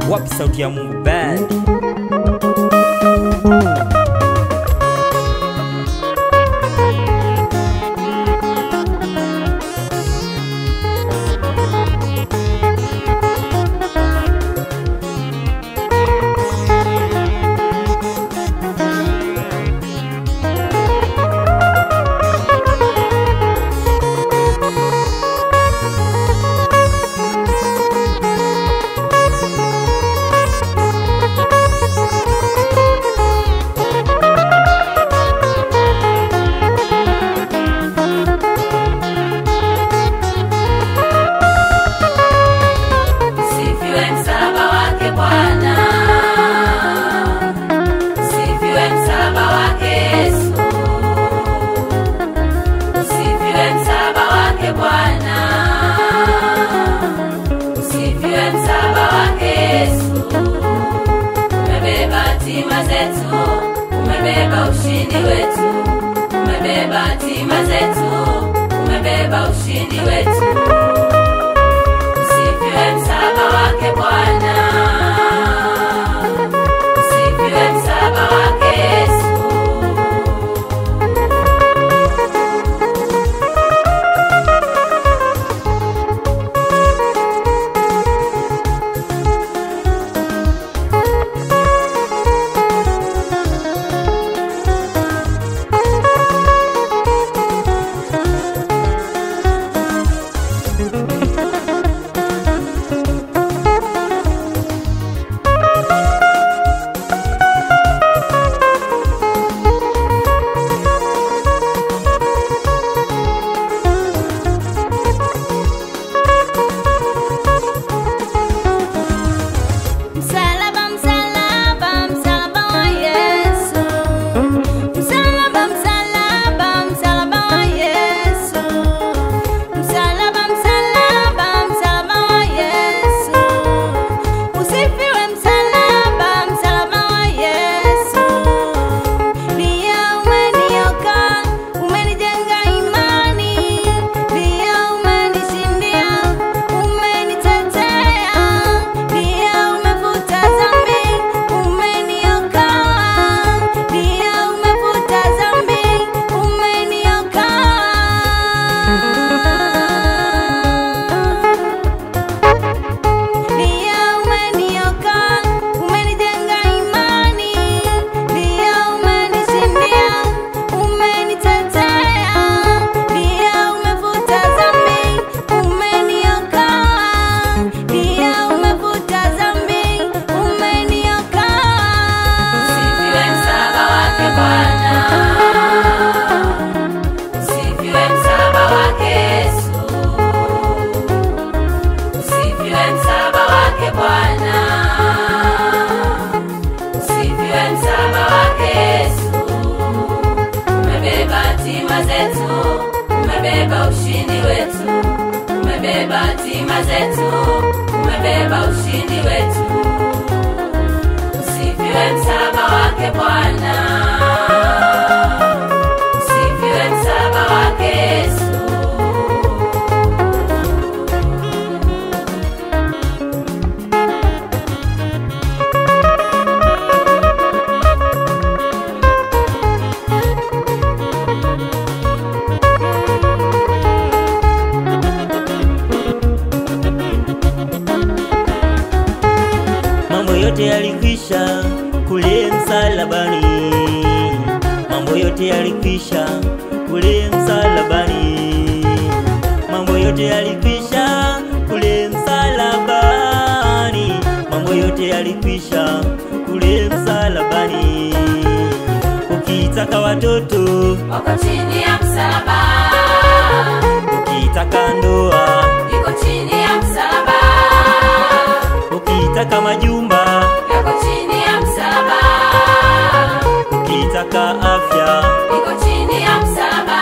Wapi sauti ya Mungu band? Umebeba ushindi wetu, umebeba hatima zetu, umebeba ushindi wetu. Usifiwe msalaba wake Bwana, usifiwe msalaba wake Yesu. Umebeba ushindi wetu, umebeba hatima zetu, umebeba ushindi wetu. Usifiwe msalaba wake Bwana, usifiwe msalaba wake Yesu. Yote yalikwisha kule msalabani, mambo yote yalikwisha kule msalabani, mambo yote yalikwisha kule msalabani, mambo yote yalikwisha kule msalabani. Ukitaka watoto wako chini ya msalaba, ukitaka ndoa iko chini ya msalaba, ukitaka majumba yako chini ya msalaba, ukitaka afya iko chini ya msalaba,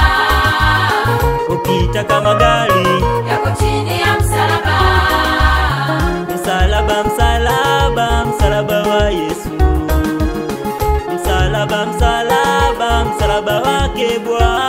ukitaka magari yako chini ya msalaba. Msalaba, msalaba, msalaba wa Yesu. Msalaba, msalaba, msalaba wake Bwana.